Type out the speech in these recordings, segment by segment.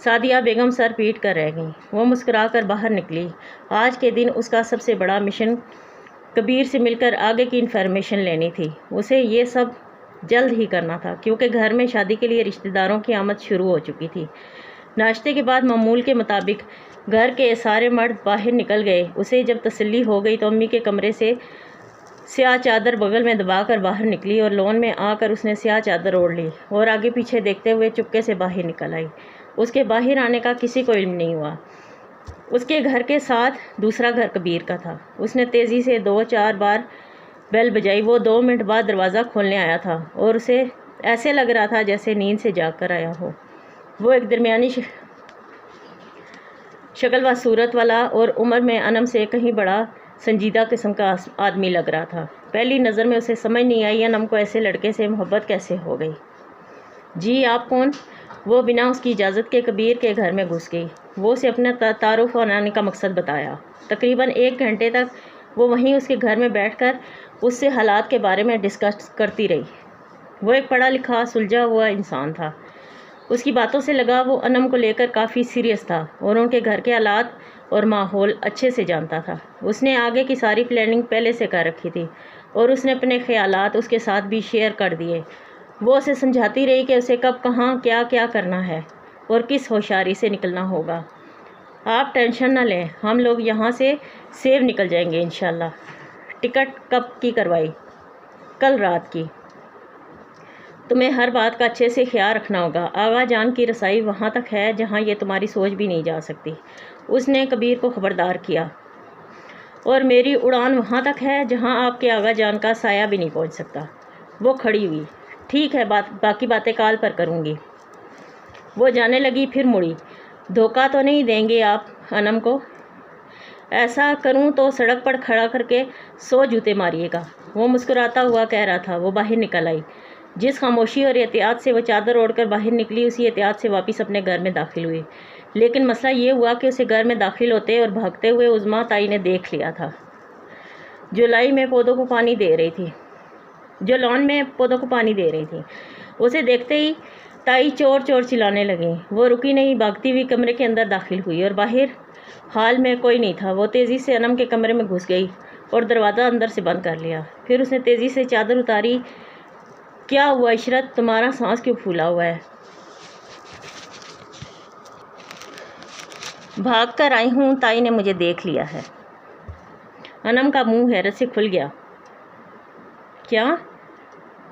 سعدیہ بیگم سر پیٹ کر رہ گئیں۔ وہ مسکرا کر باہر نکلی۔ آج کے دن اس کا سب سے بڑا مشن کبیر سے مل کر آگے کی انفارمیشن لینی تھی۔ اسے یہ سب جلد ہی کرنا تھا کیونکہ گھر میں شادی کے لیے رشتہ داروں کی آمد شروع ہو چکی تھی۔ ناشتے کے بعد معمول کے مطابق گھر کے سارے مرد باہر نکل گئے۔ اسے جب تسلی ہو گئی تو امی کے کمرے سے سیاہ چادر بغل میں دبا کر باہر نکلی اور لون میں آ کر اس نے سیاہ چادر اوڑھ لی اور آگے پیچھے دیکھتے ہوئے چپکے سے باہر نکل آئی۔ اس کے باہر آنے کا کسی کو علم نہیں ہوا۔ اس کے گھر کے ساتھ دوسرا گھر کبیر کا تھا۔ اس نے تیزی سے 2-4 بار بیل بجائی۔ وہ 2 منٹ بعد دروازہ کھولنے آیا تھا اور اسے ایسے لگ رہا تھا جیسے نیند سے جاگ کر آیا ہو۔ وہ ایک درمیانی شکل و صورت والا اور عمر میں انم سے کہیں بڑا سنجیدہ قسم کا آدمی لگ رہا تھا۔ پہلی نظر میں اسے سمجھ نہیں آئی انم کو ایسے لڑکے سے محبت کیسے ہو گئی۔ جی آپ کون؟ وہ بنا اس کی اجازت کے کبیر کے گھر میں گھس گئی۔ وہ اسے اپنا تعارف اور آنے کا مقصد بتایا۔ تقریباً 1 گھنٹے تک وہ وہیں اس کے گھر میں بیٹھ کر اس سے حالات کے بارے میں ڈسکس کرتی رہی۔ وہ ایک پڑھا لکھا سلجھا ہوا انسان تھا۔ اس کی باتوں سے لگا وہ انم کو لے کر کافی سیریس تھا اور ان کے گھر کے حالات اور ماحول اچھے سے جانتا تھا۔ اس نے آگے کی ساری پلاننگ پہلے سے کر رکھی تھی اور اس نے اپنے خیالات اس کے ساتھ بھی شیئر کر دیے۔ وہ اسے سمجھاتی رہی کہ اسے کب کہاں کیا کیا کرنا ہے اور کس ہوشیاری سے نکلنا ہوگا۔ آپ ٹینشن نہ لیں، ہم لوگ یہاں سے سیو نکل جائیں گے انشاءاللہ۔ ٹکٹ کب کی کروائی؟ کل رات کی۔ تمہیں ہر بات کا اچھے سے خیال رکھنا ہوگا۔ آغا جان کی رسائی وہاں تک ہے جہاں یہ تمہاری سوچ بھی نہیں جا سکتی۔ اس نے کبیر کو خبردار کیا۔ اور میری اڑان وہاں تک ہے جہاں آپ کے آغا جان کا سایہ بھی نہیں پہنچ سکتا۔ وہ کھڑی ہوئی۔ ٹھیک ہے، باقی باتیں کال پر کروں گی۔ وہ جانے لگی پھر مڑی۔ دھوکہ تو نہیں دیں گے آپ انم کو؟ ایسا کروں تو سڑک پر کھڑا کر کے 100 جوتے ماریے گا۔ وہ مسکراتا ہوا کہہ رہا تھا۔ وہ باہر نکل آئی۔ جس خاموشی اور احتیاط سے وہ چادر اوڑھ کر باہر نکلی اسی احتیاط سے واپس اپنے گھر میں داخل ہوئی۔ لیکن مسئلہ یہ ہوا کہ اسے گھر میں داخل ہوتے اور بھاگتے ہوئے عظمیٰ تائی نے دیکھ لیا تھا، جو لان میں پودوں کو پانی دے رہی تھی۔ اسے دیکھتے ہی تائی چور چور چلانے لگیں۔ وہ رکی نہیں، بھاگتی ہوئی کمرے کے اندر داخل ہوئی اور باہر حال میں کوئی نہیں تھا۔ وہ تیزی سے انم کے کمرے میں گھس گئی اور دروازہ اندر سے بند کر لیا۔ پھر اس نے تیزی سے چادر اتاری۔ کیا ہوا عشرت، تمہارا سانس کیوں پھولا ہوا ہے؟ بھاگ کر آئی ہوں، تائی نے مجھے دیکھ لیا ہے۔ انم کا منہ حیرت سے کھل گیا۔ کیا؟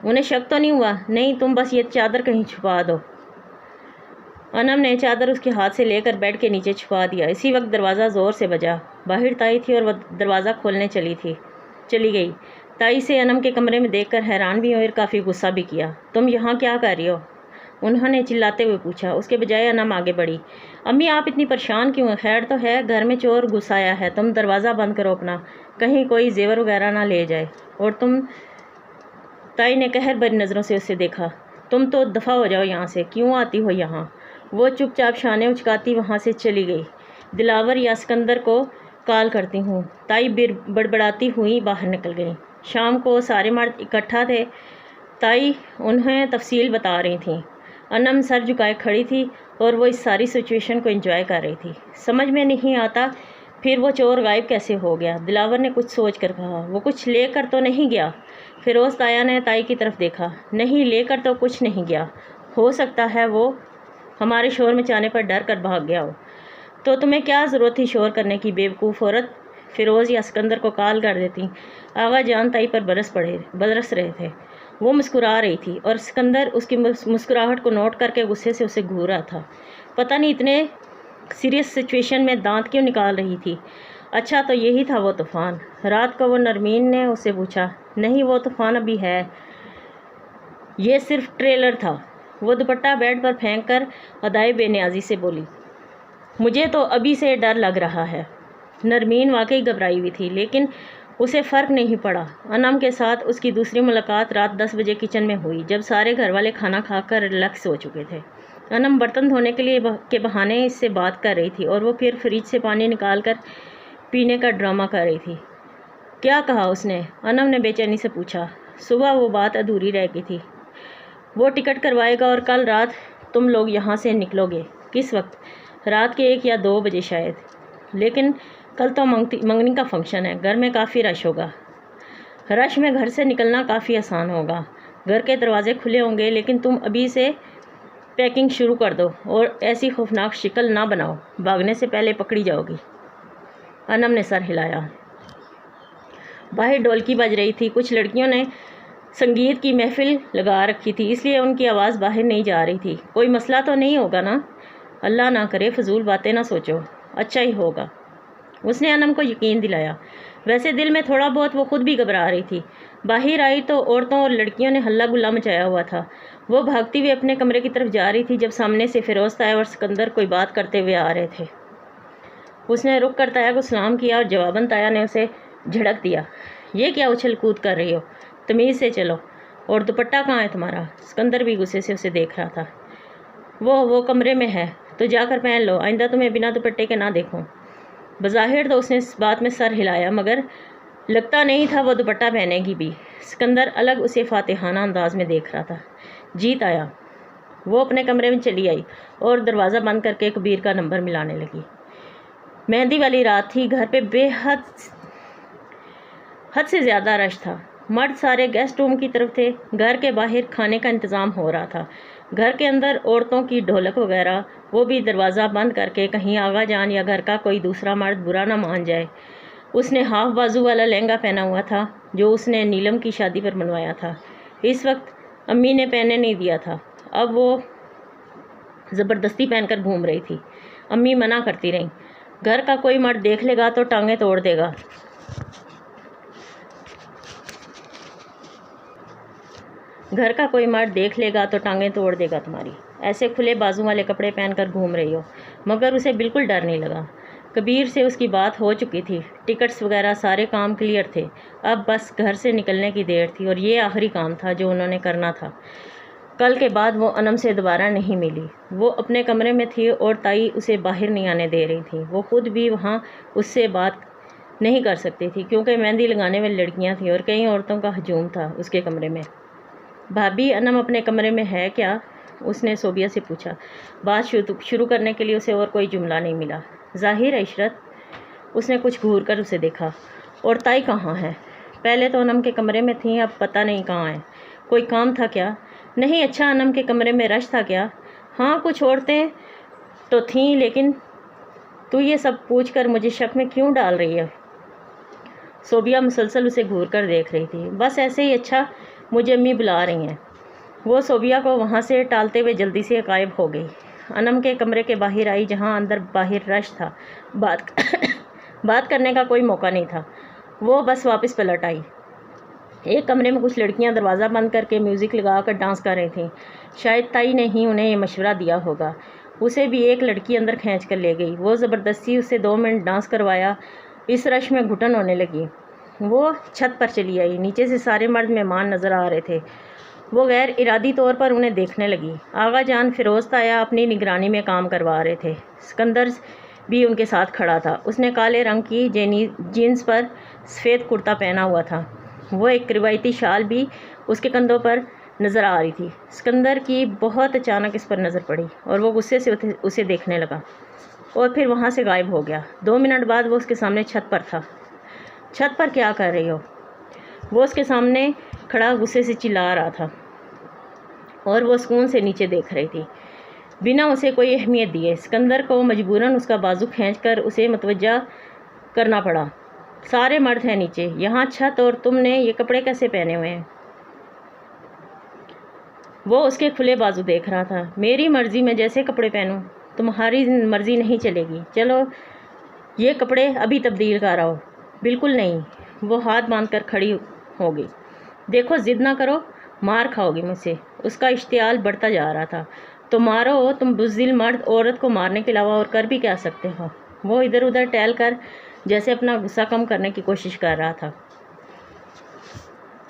انہیں شک تو نہیں ہوا؟ نہیں، تم بس یہ چادر کہیں چھپا دو۔ انم نے چادر اس کے ہاتھ سے لے کر بیڈ کے نیچے چھپا دیا۔ اسی وقت دروازہ زور سے بجا۔ باہر تائی تھی اور وہ دروازہ کھولنے چلی گئی۔ تائی سے انم کے کمرے میں دیکھ کر حیران بھی ہوئی اور کافی غصہ بھی کیا۔ تم یہاں کیا کر رہی ہو؟ انہوں نے چلاتے ہوئے پوچھا۔ اس کے بجائے انم آگے بڑھی۔ امی آپ اتنی پریشان کیوں ہیں؟ خیر تو ہے؟ گھر میں چور گھس آیا ہے، تم دروازہ بند کرو اپنا، کہیں کوئی زیور وغیرہ نہ لے جائے۔ اور تم؟ تائی نے قہر بھری نظروں سے اسے دیکھا۔ تم تو دفع ہو جاؤ یہاں سے، کیوں آتی ہو یہاں؟ وہ چپ چاپ شانے اچکاتی وہاں سے چلی گئی۔ دلاور یا سکندر کو کال کرتی ہوں۔ تائی بڑبڑاتی ہوئی باہر نکل گئی۔ شام کو سارے مرد اکٹھا تھے۔ تائی انہیں تفصیل بتا رہی تھیں۔ انم سر جھکائے کھڑی تھی اور وہ اس ساری سچویشن کو انجوائے کر رہی تھی۔ سمجھ میں نہیں آتا پھر وہ چور غائب کیسے ہو گیا؟ دلاور نے کچھ سوچ کر کہا۔ وہ کچھ لے کر تو نہیں گیا؟ فیروز تایا نے تائی کی طرف دیکھا۔ نہیں، لے کر تو کچھ نہیں گیا، ہو سکتا ہے وہ ہمارے شور مچانے پر ڈر کر بھاگ گیا ہو۔ تو تمہیں کیا ضرورت تھی شور کرنے کی، بے وقوف عورت؟ فیروز یا سکندر کو کال کر دیتی۔ آغا جان تائی پر برس رہے تھے۔ وہ مسکرا رہی تھی اور سکندر اس کی مسکراہٹ کو نوٹ کر کے غصے سے اسے گھور رہا تھا۔ پتہ نہیں اتنے سیریس سچویشن میں دانت کیوں نکال رہی تھی۔ اچھا تو یہی تھا وہ طوفان؟ رات کو وہ نرمین نے اس سے پوچھا۔ نہیں، وہ طوفان ابھی ہے، یہ صرف ٹریلر تھا۔ وہ دوپٹہ بیڈ پر پھینک کر ادائے بے نیازی سے بولی۔ مجھے تو ابھی سے ڈر لگ رہا ہے۔ نرمین واقعی گھبرائی ہوئی تھی لیکن اسے فرق نہیں پڑا۔ انم کے ساتھ اس کی دوسری ملاقات رات 10 بجے کچن میں ہوئی، جب سارے گھر والے کھانا کھا کر ریلیکس ہو چکے تھے۔ انم برتن دھونے کے بہانے اس سے بات کر رہی تھی اور وہ پھر فریج سے پانی نکال کر پینے کا ڈرامہ کر رہی تھی۔ کیا کہا اس نے؟ انم نے بے چینی سے پوچھا۔ صبح وہ بات ادھوری رہ گئی تھی۔ وہ ٹکٹ کروائے گا اور کل رات تم لوگ یہاں سے نکلو گے۔ کس وقت؟ رات کے 1 یا 2 بجے شاید۔ لیکن کل تو منگنی کا فنکشن ہے، گھر میں کافی رش ہوگا۔ رش میں گھر سے نکلنا کافی آسان ہوگا، گھر کے دروازے کھلے ہوں گے، لیکن تم ابھی سے پیکنگ شروع کر دو اور ایسی خوفناک شکل نہ بناؤ، بھاگنے سے پہلے پکڑی جاؤ گی۔ انم نے سر ہلایا۔ باہر ڈھولکی بج رہی تھی، کچھ لڑکیوں نے سنگیت کی محفل لگا رکھی تھی، اس لیے ان کی آواز باہر نہیں جا رہی تھی۔ کوئی مسئلہ تو نہیں ہوگا نا؟ اللہ نہ کرے، فضول باتیں نہ سوچو، اچھا ہی ہوگا، اس نے انم کو یقین دلایا۔ ویسے دل میں تھوڑا بہت وہ خود بھی گھبرا رہی تھی۔ باہر آئی تو عورتوں اور لڑکیوں نے ہلہ گلا مچایا ہوا تھا۔ وہ بھاگتی ہوئی اپنے کمرے کی طرف جا رہی تھی جب سامنے سے فیروز تایا اور سکندر کوئی بات کرتے ہوئے آ رہے تھے۔ اس نے رک کر تایا کو سلام کیا اور جواباً تایا نے اسے جھڑک دیا۔ یہ کیا اچھل کود کر رہی ہو؟ تمیز سے چلو، اور دوپٹہ کہاں ہے تمہارا؟ سکندر بھی غصے سے اسے دیکھ رہا تھا۔ وہ کمرے میں ہے، تو جا کر پہن لو، آئندہ تمہیں بنا دوپٹے کے نہ دیکھوں۔ بظاہر تو اس نے اس بات میں سر ہلایا، مگر لگتا نہیں تھا وہ دوپٹہ پہنے گی بھی۔ سکندر الگ اسے فاتحانہ انداز میں دیکھ رہا تھا۔ جیت آیا۔ وہ اپنے کمرے میں چلی آئی اور دروازہ بند کر کے کبیر کا نمبر ملانے لگی۔ مہندی والی رات تھی، گھر پہ حد سے زیادہ رش تھا۔ مرد سارے گیسٹ روم کی طرف تھے، گھر کے باہر کھانے کا انتظام ہو رہا تھا، گھر کے اندر عورتوں کی ڈھولک وغیرہ، وہ بھی دروازہ بند کر کے، کہیں آغا جان یا گھر کا کوئی دوسرا مرد برا نہ مان جائے۔ اس نے ہاف بازو والا لہنگا پہنا ہوا تھا جو اس نے نیلم کی شادی پر بنوایا تھا، اس وقت امی نے پہننے نہیں دیا تھا، اب وہ زبردستی پہن کر گھوم رہی تھی۔ امی منع کرتی رہیں، گھر کا کوئی مرد دیکھ لے گا تو ٹانگیں توڑ دے گا، گھر کا کوئی مرد دیکھ لے گا تو ٹانگیں توڑ دے گا تمہاری، ایسے کھلے بازو والے کپڑے پہن کر گھوم رہی ہو۔ مگر اسے بالکل ڈر نہیں لگا، کبیر سے اس کی بات ہو چکی تھی، ٹکٹس وغیرہ سارے کام کلیئر تھے، اب بس گھر سے نکلنے کی دیر تھی، اور یہ آخری کام تھا جو انہوں نے کرنا تھا۔ کل کے بعد وہ انم سے دوبارہ نہیں ملی۔ وہ اپنے کمرے میں تھی اور تائی اسے باہر نہیں آنے دے رہی تھی۔ وہ خود بھی وہاں اس سے بات نہیں کر سکتی تھی کیونکہ مہندی لگانے والی لڑکیاں تھیں اور کئی عورتوں کا ہجوم تھا اس کے کمرے میں۔ بھابھی، انم اپنے کمرے میں ہے کیا؟ اس نے صوبیہ سے پوچھا۔ بات شروع کرنے کے لیے اسے اور کوئی جملہ نہیں ملا۔ ظاہر ہے عشرت، اس نے کچھ گھور کر اسے دیکھا۔ اور تائی کہاں ہے؟ پہلے تو انم کے کمرے میں تھیں، اب پتہ نہیں کہاں ہے۔ کوئی کام تھا کیا؟ نہیں۔ اچھا، انم کے کمرے میں رش تھا کیا؟ ہاں، کچھ عورتیں تو تھیں، لیکن تو یہ سب پوچھ کر مجھے شک میں کیوں ڈال رہی ہے؟ صوبیہ مسلسل اسے گھور کر دیکھ رہی تھی۔ بس ایسے ہی۔ اچھا، مجھے امی بلا رہی ہیں۔ وہ صوبیہ کو وہاں سے ٹالتے ہوئے جلدی سے غائب ہو گئی۔ انم کے کمرے کے باہر آئی جہاں اندر باہر رش تھا، بات کرنے کا کوئی موقع نہیں تھا۔ وہ بس واپس پلٹ آئی۔ ایک کمرے میں کچھ لڑکیاں دروازہ بند کر کے میوزک لگا کر ڈانس کر رہی تھیں، شاید تائی نے ہی انہیں یہ مشورہ دیا ہوگا۔ اسے بھی ایک لڑکی اندر کھینچ کر لے گئی۔ وہ زبردستی اسے 2 منٹ ڈانس کروایا۔ اس رش میں گھٹن ہونے لگی۔ وہ چھت پر چلی آئی۔ نیچے سے سارے مرد مہمان نظر آ رہے تھے۔ وہ غیر ارادی طور پر انہیں دیکھنے لگی۔ آغا جان فیروز تایا اپنی نگرانی میں کام کروا رہے تھے۔ سکندر بھی ان کے ساتھ کھڑا تھا۔ اس نے کالے رنگ کی جینس پر سفید کرتا پہنا ہوا تھا۔ وہ ایک روایتی شال بھی اس کے کندھوں پر نظر آ رہی تھی۔ سکندر کی بہت اچانک اس پر نظر پڑی اور وہ غصے سے اسے دیکھنے لگا اور پھر وہاں سے غائب ہو گیا۔ 2 منٹ بعد وہ اس کے سامنے چھت پر تھا۔ چھت پر کیا کر رہی ہو؟ وہ اس کے سامنے کھڑا غصے سے چلا رہا تھا اور وہ سکون سے نیچے دیکھ رہی تھی بنا اسے کوئی اہمیت دیے۔ سکندر کو مجبوراً اس کا بازو کھینچ کر اسے متوجہ کرنا پڑا۔ سارے مرد ہیں نیچے، یہاں چھت، اور تم نے یہ کپڑے کیسے پہنے ہوئے ہیں؟ وہ اس کے کھلے بازو دیکھ رہا تھا۔ میری مرضی میں جیسے کپڑے پہنوں، تمہاری مرضی نہیں چلے گی۔ چلو یہ کپڑے ابھی تبدیل کر آؤ۔ بالکل نہیں۔ وہ ہاتھ باندھ کر کھڑی ہو گئی۔ دیکھو، ضد نہ کرو، مار کھاؤ گی مجھ سے۔ اس کا اشتعال بڑھتا جا رہا تھا۔ تو مارو، تم بزدل مرد عورت کو مارنے کے علاوہ اور کر بھی کیا سکتے ہو؟ وہ ادھر ادھر ٹہل کر جیسے اپنا غصہ کم کرنے کی کوشش کر رہا تھا۔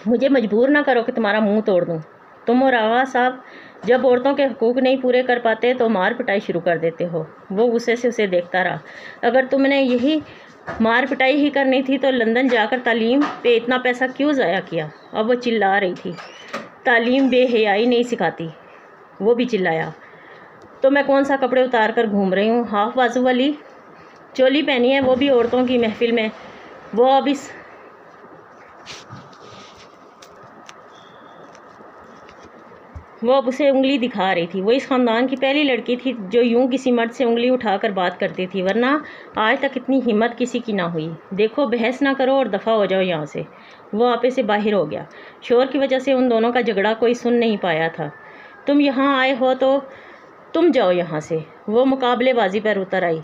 مجھے مجبور نہ کرو کہ تمہارا منہ توڑ دوں۔ تم اور آغا صاحب جب عورتوں کے حقوق نہیں پورے کر پاتے تو مار پٹائی شروع کر دیتے ہو۔ وہ غصے سے اسے دیکھتا رہا۔ اگر تم نے یہی مار پٹائی ہی کرنی تھی تو لندن جا کر تعلیم پہ اتنا پیسہ کیوں ضائع کیا؟ اب وہ چلا رہی تھی۔ تعلیم بے حیائی نہیں سکھاتی۔ وہ بھی چلایا۔ تو میں کون سا کپڑے اتار کر گھوم رہی ہوں؟ ہاف بازو والی چولی پہنی ہے، وہ بھی عورتوں کی محفل میں۔ وہ اب اسے انگلی دکھا رہی تھی۔ وہ اس خاندان کی پہلی لڑکی تھی جو یوں کسی مرد سے انگلی اٹھا کر بات کرتی تھی، ورنہ آج تک اتنی ہمت کسی کی نہ ہوئی۔ دیکھو، بحث نہ کرو اور دفع ہو جاؤ یہاں سے۔ وہ آپے سے باہر ہو گیا۔ شور کی وجہ سے ان دونوں کا جھگڑا کوئی سن نہیں پایا تھا۔ تم یہاں آئے ہو تو تم جاؤ یہاں سے۔ وہ مقابلے بازی پر اتر آئی۔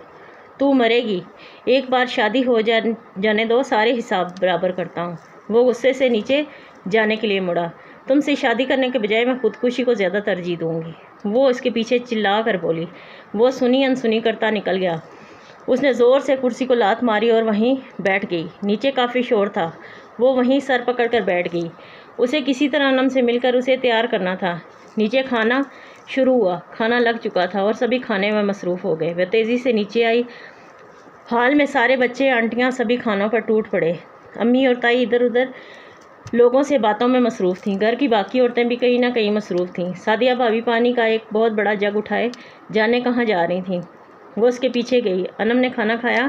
تو مرے گی، ایک بار شادی ہو جانے دو، سارے حساب برابر کرتا ہوں۔ وہ غصے سے نیچے جانے کے لیے مڑا۔ تم سے شادی کرنے کے بجائے میں خودکشی کو زیادہ ترجیح دوں گی، وہ اس کے پیچھے چلا کر بولی۔ وہ سنی انسنی کرتا نکل گیا۔ اس نے زور سے کرسی کو لات ماری اور وہیں بیٹھ گئی۔ نیچے کافی شور تھا، وہ وہیں سر پکڑ کر بیٹھ گئی۔ اسے کسی طرح انم سے مل کر اسے تیار کرنا تھا۔ نیچے کھانا شروع ہوا۔ کھانا لگ چکا تھا اور سبھی کھانے میں مصروف ہو گئے۔ وہ تیزی سے نیچے آئی۔ ہال میں سارے بچے، آنٹیاں سبھی کھانوں پر ٹوٹ پڑے۔ امی اور تائی ادھر ادھر لوگوں سے باتوں میں مصروف تھیں۔ گھر کی باقی عورتیں بھی کہیں نہ کہیں مصروف تھیں۔ سعدیہ بھابھی پانی کا ایک بہت بڑا جگ اٹھائے جانے کہاں جا رہی تھیں۔ وہ اس کے پیچھے گئی۔ انم نے کھانا کھایا؟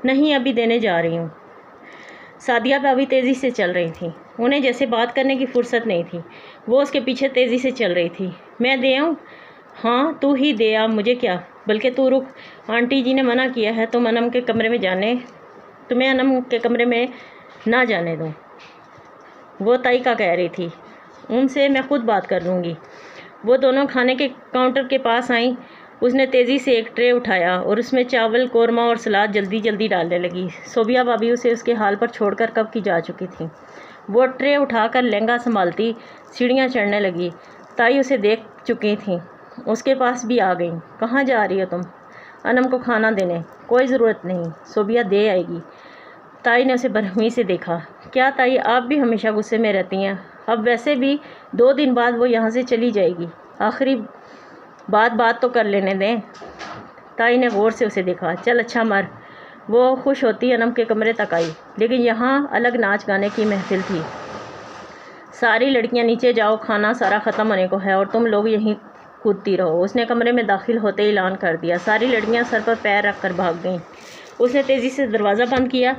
نہیں، ابھی دینے جا رہی ہوں۔ سعدیہ بھابھی تیزی سے چل رہی تھیں، انہیں جیسے بات کرنے کی فرصت نہیں تھی۔ وہ اس کے پیچھے تیزی سے چل رہی تھی۔ میں دے آؤں؟ ہاں، تو ہی دے آ، مجھے کیا، بلکہ تو رک، آنٹی جی نے منع کیا ہے تمہیں انم کے کمرے میں نہ جانے دوں۔ وہ تائی کا کہہ رہی تھی، ان سے میں خود بات کر لوں گی۔ وہ دونوں کھانے کے کاؤنٹر کے پاس آئیں۔ اس نے تیزی سے ایک ٹرے اٹھایا اور اس میں چاول، قورمہ اور سلاد جلدی جلدی ڈالنے لگی۔ صوبیہ بھابھی اسے اس کے حال پر چھوڑ کر کب کی جا چکی تھیں۔ وہ ٹرے اٹھا کر لہنگا سنبھالتی سیڑھیاں چڑھنے لگی۔ تائی اسے دیکھ چکی تھیں، اس کے پاس بھی آ گئیں۔ کہاں جا رہی ہو تم؟ انم کو کھانا دینے۔ کوئی ضرورت نہیں، صوبیہ دے آئے گی۔ تائی نے اسے برہمی سے دیکھا۔ کیا تائی، آپ بھی ہمیشہ غصے میں رہتی ہیں؟ اب ویسے بھی 2 دن بعد وہ یہاں سے چلی جائے گی، آخری بات تو کر لینے دیں۔ تائی نے غور سے اسے دیکھا۔ چل اچھا مر۔ وہ خوش ہوتی انم کے کمرے تک آئی، لیکن یہاں الگ ناچ گانے کی محفل تھی۔ ساری لڑکیاں نیچے جاؤ، کھانا سارا ختم ہونے کو ہے اور تم لوگ یہیں کودتی رہو۔ اس نے کمرے میں داخل ہوتے ہی اعلان کر دیا۔ ساری لڑکیاں سر پر پیر رکھ کر بھاگ گئیں۔ اس نے تیزی سے دروازہ بند کیا۔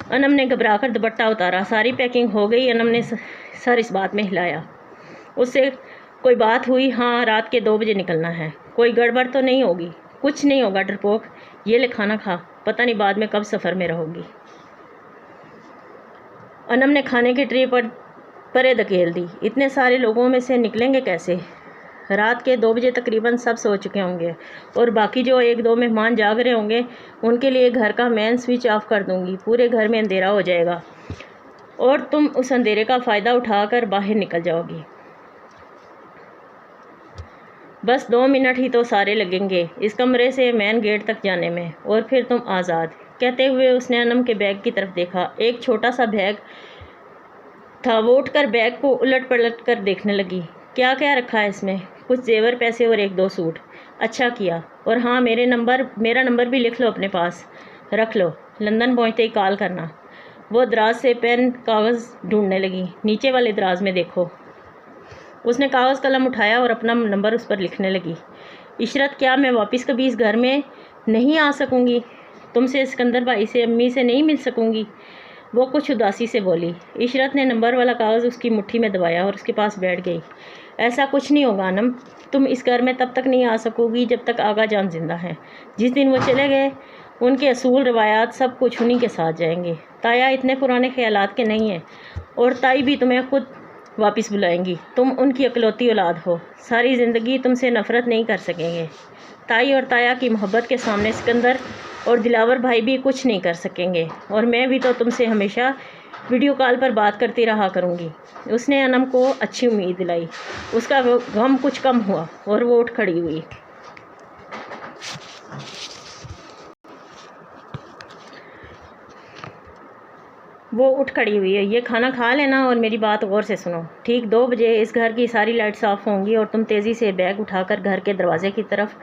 انم نے گھبرا کر دوپٹہ اتارا۔ ساری پیکنگ ہو گئی۔ انم نے سر اس بات میں ہلایا۔ اس سے کوئی بات ہوئی؟ ہاں، رات کے 2 بجے نکلنا ہے۔ کوئی گڑبڑ تو نہیں ہوگی؟ کچھ نہیں ہوگا ڈرپوک، یہ لے کھانا کھا، پتہ نہیں بعد میں کب سفر میں رہو گی۔ انم نے کھانے کی ٹرے پر پرے دھکیل دی۔ اتنے سارے لوگوں میں سے نکلیں گے کیسے؟ رات کے 2 بجے تقریباً سب سو چکے ہوں گے، اور باقی جو 1-2 مہمان جاگ رہے ہوں گے ان کے لیے گھر کا مین سوئچ آف کر دوں گی۔ پورے گھر میں اندھیرا ہو جائے گا اور تم اس اندھیرے کا فائدہ اٹھا کر باہر نکل جاؤ گی۔ بس 2 منٹ ہی تو سارے لگیں گے اس کمرے سے مین گیٹ تک جانے میں، اور پھر تم آزاد۔ کہتے ہوئے اس نے انم کے بیگ کی طرف دیکھا۔ ایک چھوٹا سا بیگ تھا۔ وہ اٹھ کر بیگ کو الٹ پلٹ کر دیکھنے لگی۔ کیا کیا رکھا ہے اس میں؟ کچھ زیور، پیسے اور 1-2 سوٹ۔ اچھا کیا، اور ہاں، میرا نمبر بھی لکھ لو، اپنے پاس رکھ لو، لندن پہنچتے ہی کال کرنا۔ وہ دراز سے پین کاغذ ڈھونڈنے لگی۔ نیچے والے دراز میں دیکھو۔ اس نے کاغذ قلم اٹھایا اور اپنا نمبر اس پر لکھنے لگی۔ عشرت، کیا میں واپس کبھی اس گھر میں نہیں آ سکوں گی؟ تم سے، اسکندر بھائی سے، امی سے نہیں مل سکوں گی؟ وہ کچھ اداسی سے بولی۔ عشرت نے نمبر والا کاغذ اس کی مٹھی میں دبایا اور اس کے پاس بیٹھ گئی۔ ایسا کچھ نہیں ہوگا انم، تم اس گھر میں تب تک نہیں آ سکو گی جب تک آغا جان زندہ ہے۔ جس دن وہ چلے گئے ان کے اصول، روایات، سب کچھ انہی کے ساتھ جائیں گے۔ تایا اتنے پرانے خیالات کے نہیں ہیں، اور تائی بھی تمہیں خود واپس بلائیں گی۔ تم ان کی اکلوتی اولاد ہو، ساری زندگی تم سے نفرت نہیں کر سکیں گے۔ تائی اور تایا کی محبت کے سامنے سکندر اور دلاور بھائی بھی کچھ نہیں کر سکیں گے، اور میں بھی تو تم سے ہمیشہ ویڈیو کال پر بات کرتی رہا کروں گی۔ اس نے انم کو اچھی امید دلائی۔ اس کا غم کچھ کم ہوا اور وہ اٹھ کھڑی ہوئی۔ یہ کھانا کھا لینا اور میری بات غور سے سنو۔ ٹھیک 2 بجے اس گھر کی ساری لائٹس آف ہوں گی اور تم تیزی سے بیگ اٹھا کر گھر کے دروازے کی طرف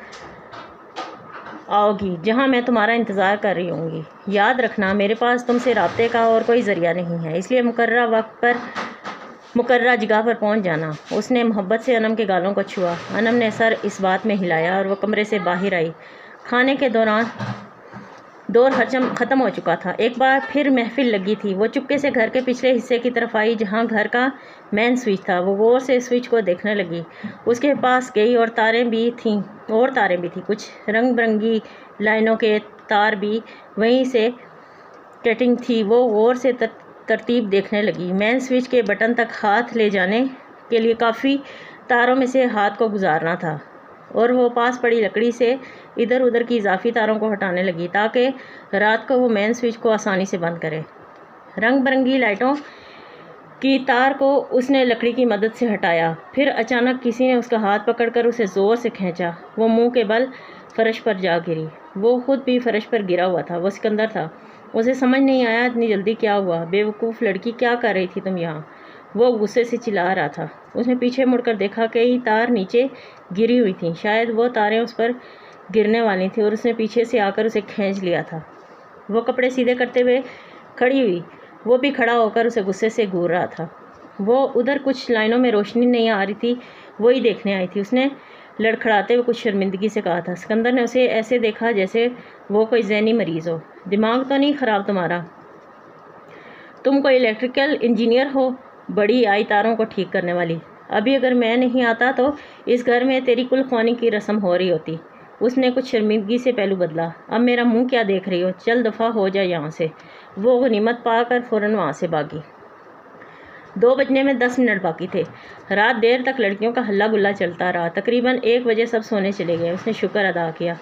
آؤ گی، جہاں میں تمہارا انتظار کر رہی ہوں گی۔ یاد رکھنا، میرے پاس تم سے رابطے کا اور کوئی ذریعہ نہیں ہے، اس لیے مقررہ وقت پر مقررہ جگہ پر پہنچ جانا۔ اس نے محبت سے انم کے گالوں کو چھوا۔ انم نے سر اس بات میں ہلایا اور وہ کمرے سے باہر آئی۔ کھانے کے دور ختم ہو چکا تھا۔ ایک بار پھر محفل لگی تھی۔ وہ چپکے سے گھر کے پچھلے حصے کی طرف آئی جہاں گھر کا مین سوئچ تھا۔ وہ غور سے سوئچ کو دیکھنے لگی۔ اس کے پاس گئی اور تاریں بھی تھیں، کچھ رنگ برنگی لائنوں کے تار بھی وہیں سے کٹنگ تھی۔ وہ غور سے ترتیب دیکھنے لگی۔ مین سوئچ کے بٹن تک ہاتھ لے جانے کے لیے کافی تاروں میں سے ہاتھ کو گزارنا تھا اور وہ پاس پڑی لکڑی سے ادھر ادھر کی اضافی تاروں کو ہٹانے لگی تاکہ رات کو وہ مین سوئچ کو آسانی سے بند کرے۔ رنگ برنگی لائٹوں کی تار کو اس نے لکڑی کی مدد سے ہٹایا۔ پھر اچانک کسی نے اس کا ہاتھ پکڑ کر اسے زور سے کھینچا۔ وہ منہ کے بل فرش پر جا گری۔ وہ خود بھی فرش پر گرا ہوا تھا۔ وہ سکندر تھا۔ اسے سمجھ نہیں آیا اتنی جلدی کیا ہوا۔ بے وقوف لڑکی، کیا کر رہی تھی تم یہاں؟ وہ غصے سے چلا رہا تھا۔ اس نے پیچھے مڑ کر دیکھا، کئی تار نیچے گری ہوئی تھیں۔ شاید وہ تاریں اس پر گرنے والی تھیں اور اس نے پیچھے سے آ کر اسے کھینچ لیا تھا۔ وہ کپڑے سیدھے کرتے ہوئے کھڑی ہوئی۔ وہ بھی کھڑا ہو کر اسے غصے سے گھور رہا تھا۔ وہ ادھر کچھ لائنوں میں روشنی نہیں آ رہی تھی، وہی دیکھنے آئی تھی۔ اس نے لڑکھڑاتے ہوئے کچھ شرمندگی سے کہا تھا۔ سکندر نے اسے ایسے دیکھا جیسے وہ کوئی ذہنی مریض ہو۔ دماغ تو نہیں خراب تمہارا؟ تم کوئی الیکٹریکل انجینئر ہو؟ بڑی آئی تاروں کو ٹھیک کرنے والی۔ ابھی اگر میں نہیں آتا تو اس گھر میں تیری کل خوانی کی رسم ہو رہی ہوتی۔ اس نے کچھ شرمندگی سے پہلو بدلا۔ اب میرا منہ کیا دیکھ رہی ہو؟ چل دفعہ ہو جا یہاں سے۔ وہ غنیمت پا کر فوراً وہاں سے بھاگی۔ 2 بجنے میں 10 منٹ باقی تھے۔ رات دیر تک لڑکیوں کا ہلا گلا چلتا رہا۔ تقریباً 1 بجے سب سونے چلے گئے۔ اس نے شکر ادا کیا،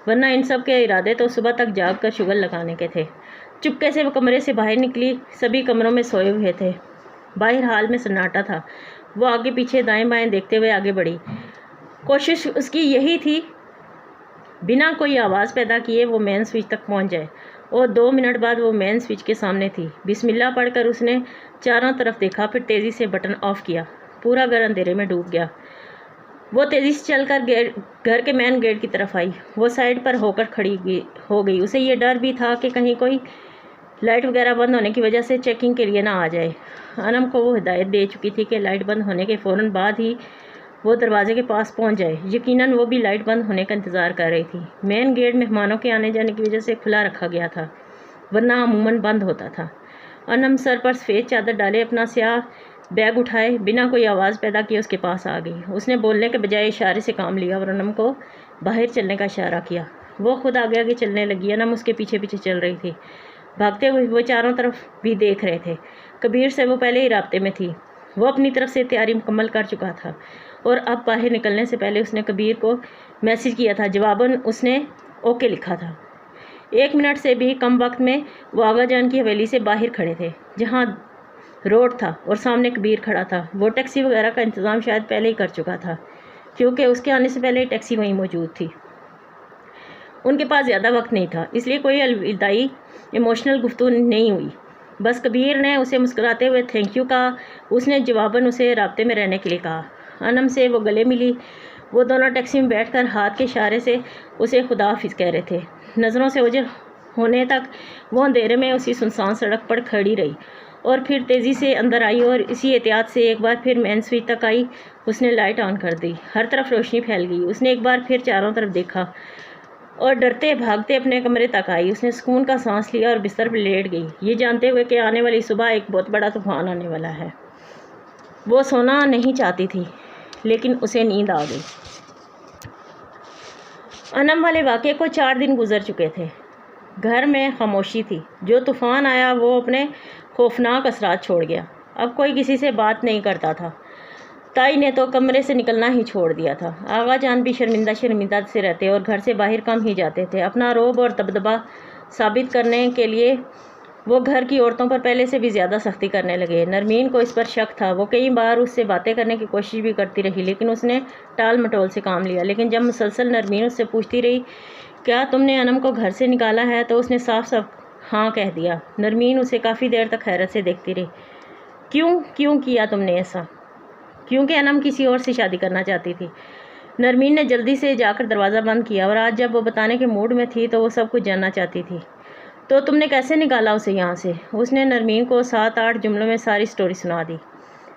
ورنہ ان سب کے ارادے تو صبح تک جاگ کر شگل لگانے کے تھے۔ چپکے سے وہ کمرے سے باہر نکلی۔ سبھی کمروں میں سوئے ہوئے تھے۔ باہر حال میں سناٹا تھا۔ وہ آگے پیچھے دائیں بائیں دیکھتے ہوئے آگے بڑھی۔ کوشش اس کی یہی تھی بنا کوئی آواز پیدا کیے وہ مین سوئچ تک پہنچ جائے، اور 2 منٹ بعد وہ مین سوئچ کے سامنے تھی۔ بسم اللہ پڑھ کر اس نے چاروں طرف دیکھا، پھر تیزی سے بٹن آف کیا۔ پورا گھر اندھیرے میں ڈوب گیا۔ وہ تیزی سے چل کر گھر کے مین گیٹ کی طرف آئی۔ وہ سائڈ پر ہو کر کھڑی ہو گئی۔ اسے یہ ڈر بھی تھا کہ کہیں کوئی لائٹ وغیرہ بند ہونے کی وجہ سے چیکنگ کے لیے نہ آ جائے۔ انم کو وہ ہدایت دے چکی تھی کہ لائٹ بند ہونے کے فوراً بعد ہی وہ دروازے کے پاس پہنچ جائے۔ یقیناً وہ بھی لائٹ بند ہونے کا انتظار کر رہی تھی۔ مین گیٹ مہمانوں کے آنے جانے کی وجہ سے کھلا رکھا گیا تھا، ورنہ عموماً بند ہوتا تھا۔ انم سر پر سفید چادر ڈالے اپنا سیاہ بیگ اٹھائے بنا کوئی آواز پیدا کیے اس کے پاس آ گئی۔ اس نے بولنے کے بجائے اشارے سے کام لیا اور انم کو باہر چلنے کا اشارہ کیا۔ وہ خود آگے آگے چلنے لگی۔ انم اس کے پیچھے پیچھے چل رہی تھی۔ بھاگتے ہوئے وہ چاروں طرف بھی دیکھ رہے تھے۔ کبیر سے وہ پہلے ہی رابطے میں تھی۔ وہ اپنی طرف سے تیاری مکمل کر چکا تھا اور اب باہر نکلنے سے پہلے اس نے کبیر کو میسج کیا تھا۔ جواباً اس نے اوکے لکھا تھا۔ 1 منٹ سے بھی کم وقت میں وہ آغا جان کی حویلی سے باہر کھڑے تھے جہاں روڈ تھا اور سامنے کبیر کھڑا تھا۔ وہ ٹیکسی وغیرہ کا انتظام شاید پہلے ہی کر چکا تھا کیونکہ اس کے آنے سے پہلے ٹیکسی وہیں موجود تھی۔ ان کے پاس زیادہ وقت نہیں تھا، اس لیے کوئی الوداعی ایموشنل گفتگو نہیں ہوئی۔ بس کبیر نے اسے مسکراتے ہوئے تھینک یو کہا۔ اس نے جواباً اسے رابطے میں رہنے کے لیے کہا۔ انم سے وہ گلے ملی۔ وہ دونوں ٹیکسی میں بیٹھ کر ہاتھ کے اشارے سے اسے خدا حافظ کہہ رہے تھے۔ نظروں سے اوجھل ہونے تک وہ اندھیرے میں اسی سنسان سڑک پر کھڑی رہی اور پھر تیزی سے اندر آئی اور اسی احتیاط سے ایک بار پھر مین سوئچ تک آئی۔ اس نے لائٹ آن کر دی۔ ہر طرف روشنی پھیل گئی۔ اس نے ایک بار پھر چاروں طرف دیکھا اور ڈرتے بھاگتے اپنے کمرے تک آئی۔ اس نے سکون کا سانس لیا اور بستر پر لیٹ گئی، یہ جانتے ہوئے کہ آنے والی صبح ایک بہت بڑا طوفان آنے والا ہے۔ وہ سونا نہیں چاہتی تھی لیکن اسے نیند آ گئی۔ انم والے واقعے کو 4 دن گزر چکے تھے۔ گھر میں خاموشی تھی۔ جو طوفان آیا وہ اپنے خوفناک اثرات چھوڑ گیا۔ اب کوئی کسی سے بات نہیں کرتا تھا۔ تائی نے تو کمرے سے نکلنا ہی چھوڑ دیا تھا۔ آغا جان بھی شرمندہ سے رہتے اور گھر سے باہر کم ہی جاتے تھے۔ اپنا رعب اور دبدبہ ثابت کرنے کے لیے وہ گھر کی عورتوں پر پہلے سے بھی زیادہ سختی کرنے لگے۔ نرمین کو اس پر شک تھا۔ وہ کئی بار اس سے باتیں کرنے کی کوشش بھی کرتی رہی لیکن اس نے ٹال مٹول سے کام لیا۔ لیکن جب مسلسل نرمین اس سے پوچھتی رہی کیا تم نے انم کو گھر سے نکالا ہے تو اس نے صاف صاف ہاں کہہ دیا۔ نرمین اسے کافی دیر تک حیرت سے دیکھتی رہی۔ کیوں کیا تم نے ایسا؟ کیونکہ انم کسی اور سے شادی کرنا چاہتی تھی۔ نرمین نے جلدی سے جا کر دروازہ بند کیا اور آج جب وہ بتانے کے موڈ میں تھی تو وہ سب کچھ جاننا چاہتی تھی۔ تو تم نے کیسے نکالا اسے یہاں سے؟ اس نے نرمین کو 7-8 جملوں میں ساری سٹوری سنا دی۔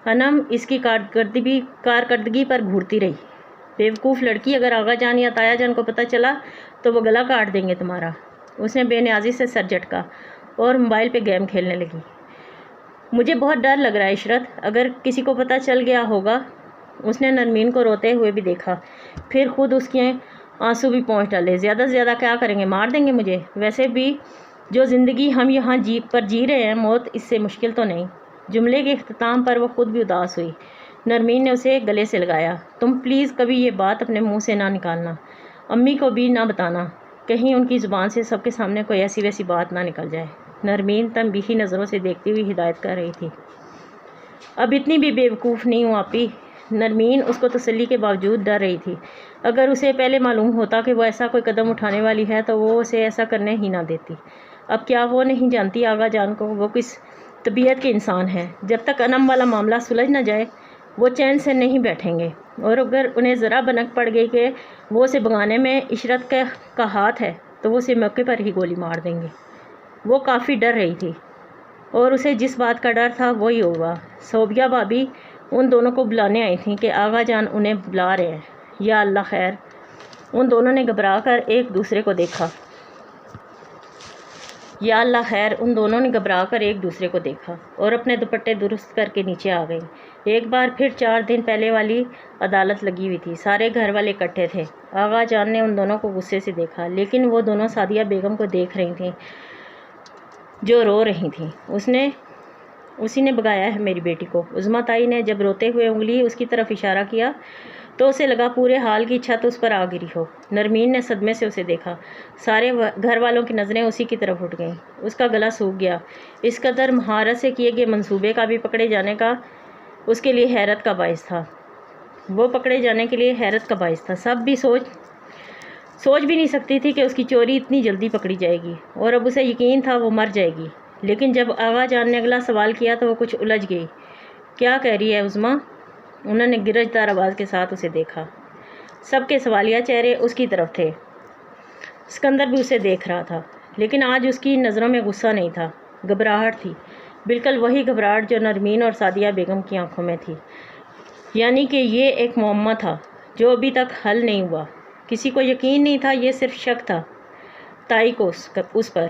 انم اس کی کارکردگی پر گھورتی رہی۔ بیوقوف لڑکی، اگر آغا جان یا تایا جان کو پتہ چلا تو وہ گلا کاٹ دیں گے تمہارا۔ اس نے بے نیازی سے سر جھٹکا اور موبائل پہ گیم کھیلنے لگی۔ مجھے بہت ڈر لگ رہا ہے عشرت، اگر کسی کو پتہ چل گیا ہوگا۔ اس نے نرمین کو روتے ہوئے بھی دیکھا، پھر خود اس کے آنسو بھی پہنچ ڈالے۔ زیادہ سے زیادہ کیا کریں گے، مار دیں گے مجھے؟ ویسے بھی جو زندگی ہم یہاں جی رہے ہیں، موت اس سے مشکل تو نہیں۔ جملے کے اختتام پر وہ خود بھی اداس ہوئی۔ نرمین نے اسے گلے سے لگایا۔ تم پلیز کبھی یہ بات اپنے منہ سے نہ نکالنا، امی کو بھی نہ بتانا، کہیں ان کی زبان سے سب کے سامنے کوئی ایسی ویسی بات نہ نکل جائے۔ نرمین تنبیہی نظروں سے دیکھتی ہوئی ہدایت کر رہی تھی۔ اب اتنی بھی بیوقوف نہیں ہوں آپی۔ نرمین اس کو تسلی کے باوجود ڈر رہی تھی۔ اگر اسے پہلے معلوم ہوتا کہ وہ ایسا کوئی قدم اٹھانے والی ہے تو وہ اسے ایسا کرنے ہی نہ دیتی۔ اب کیا وہ نہیں جانتی آغا جان کو، وہ کس طبیعت کے انسان ہے؟ جب تک انم والا معاملہ سلجھ نہ جائے وہ چین سے نہیں بیٹھیں گے، اور اگر انہیں ذرا بھنک پڑ گئی کہ وہ اسے بھگانے میں عشرت کا ہاتھ ہے تو وہ اسے موقع پر ہی گولی مار دیں گے۔ وہ کافی ڈر رہی تھی، اور اسے جس بات کا ڈر تھا وہی ہوا۔ صوبیہ بھابی ان دونوں کو بلانے آئی تھیں کہ آغا جان انہیں بلا رہے ہیں۔ یا اللہ خیر! ان دونوں نے گھبرا کر ایک دوسرے کو دیکھا۔ اور اپنے دوپٹے درست کر کے نیچے آ گئیں۔ ایک بار پھر 4 دن پہلے والی عدالت لگی ہوئی تھی۔ سارے گھر والے اکٹھے تھے۔ آغا جان نے ان دونوں کو غصے سے دیکھا، لیکن وہ دونوں سعدیہ بیگم کو دیکھ رہی تھیں جو رو رہی تھیں۔ اسی نے بھگایا ہے میری بیٹی کو۔ عظمیٰ تائی نے جب روتے ہوئے انگلی اس کی طرف اشارہ کیا تو اسے لگا پورے حال کی چھت اس پر آ گری ہو۔ نرمین نے صدمے سے اسے دیکھا۔ سارے گھر والوں کی نظریں اسی کی طرف اٹھ گئیں۔ اس کا گلا سوکھ گیا۔ اس قدر مہارت سے کیے گئے منصوبے کا بھی پکڑے جانے کا اس کے لیے حیرت کا باعث تھا۔ سب بھی سوچ بھی نہیں سکتی تھی کہ اس کی چوری اتنی جلدی پکڑی جائے گی، اور اب اسے یقین تھا وہ مر جائے گی۔ لیکن جب آغا جان نے اگلا سوال کیا تو وہ کچھ الجھ گئی۔ کیا کہہ رہی ہے عظمیٰ؟ انہوں نے گرجدار آواز کے ساتھ اسے دیکھا۔ سب کے سوالیہ چہرے اس کی طرف تھے۔ سکندر بھی اسے دیکھ رہا تھا، لیکن آج اس کی نظروں میں غصہ نہیں تھا، گھبراہٹ تھی۔ بالکل وہی گھبراہٹ جو نرمین اور سعدیہ بیگم کی آنکھوں میں تھی۔ یعنی کہ یہ ایک معمہ تھا جو ابھی تک حل نہیں ہوا۔ کسی کو یقین نہیں تھا، یہ صرف شک تھا تائی کو اس پر۔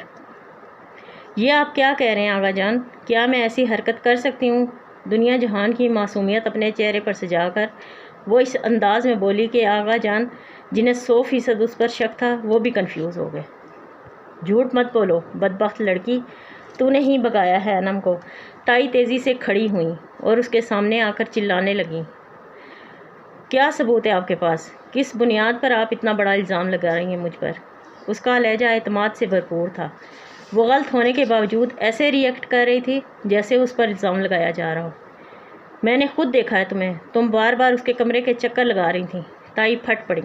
یہ آپ کیا کہہ رہے ہیں آغا جان؟ کیا میں ایسی حرکت کر سکتی ہوں؟ دنیا جہان کی معصومیت اپنے چہرے پر سجا کر وہ اس انداز میں بولی کہ آغا جان جنہیں 100% اس پر شک تھا وہ بھی کنفیوز ہو گئے۔ جھوٹ مت بولو بدبخت لڑکی، تو نے ہی بھگایا ہے انم کو۔ تائی تیزی سے کھڑی ہوئیں اور اس کے سامنے آ کر چلانے لگیں۔ کیا ثبوت ہے آپ کے پاس؟ کس بنیاد پر آپ اتنا بڑا الزام لگا رہی ہیں مجھ پر؟ اس کا لہجہ اعتماد سے بھرپور تھا۔ وہ غلط ہونے کے باوجود ایسے ری ایکٹ کر رہی تھی جیسے اس پر الزام لگایا جا رہا ہو۔ میں نے خود دیکھا ہے تمہیں، تم بار بار اس کے کمرے کے چکر لگا رہی تھیں۔ تائی پھٹ پڑی۔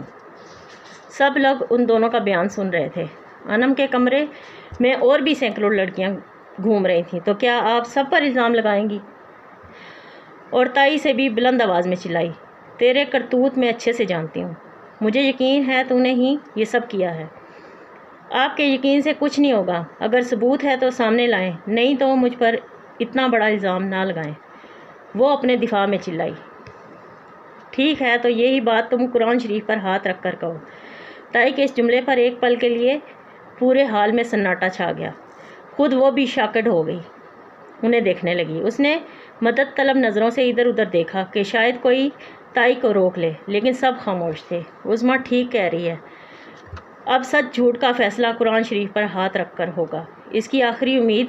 سب لوگ ان دونوں کا بیان سن رہے تھے۔ انم کے کمرے میں اور بھی سینکڑوں لڑکیاں گھوم رہی تھیں، تو کیا آپ سب پر الزام لگائیں گی؟ اور تائی سے بھی بلند آواز میں چلائی، تیرے کرتوت میں اچھے سے جانتی ہوں، مجھے یقین ہے تو نے ہی یہ سب کیا ہے۔ آپ کے یقین سے کچھ نہیں ہوگا، اگر ثبوت ہے تو سامنے لائیں، نہیں تو مجھ پر اتنا بڑا الزام نہ لگائیں۔ وہ اپنے دفاع میں چلائی۔ ٹھیک ہے تو یہی بات تم قرآن شریف پر ہاتھ رکھ کر کہو۔ تائی کے اس جملے پر ایک پل کے لیے پورے حال میں سناٹا چھا گیا۔ خود وہ بھی شاکڈ ہو گئی، انہیں دیکھنے لگی۔ اس نے مدد طلب نظروں سے ادھر ادھر دیکھا کہ شاید کوئی تائی کو روک لے، لیکن سب خاموش تھے۔ عظمیٰ ٹھیک کہہ رہی ہے، اب سچ جھوٹ کا فیصلہ قرآن شریف پر ہاتھ رکھ کر ہوگا۔ اس کی آخری امید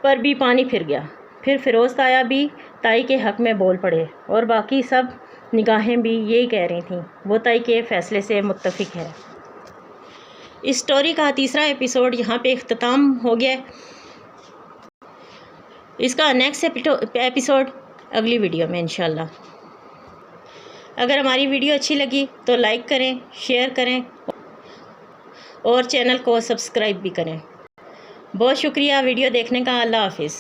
پر بھی پانی پھر گیا۔ پھر فیروز تایا بھی تائی کے حق میں بول پڑے، اور باقی سب نگاہیں بھی یہی کہہ رہی تھیں، وہ تائی کے فیصلے سے متفق ہے۔ اس سٹوری کا تیسرا ایپیسوڈ یہاں پہ اختتام ہو گیا ہے۔ اس کا نیکسٹ ایپیسوڈ اگلی ویڈیو میں انشاءاللہ۔ اگر ہماری ویڈیو اچھی لگی تو لائک کریں، شیئر کریں اور چینل کو سبسکرائب بھی کریں۔ بہت شکریہ ویڈیو دیکھنے کا۔ اللہ حافظ۔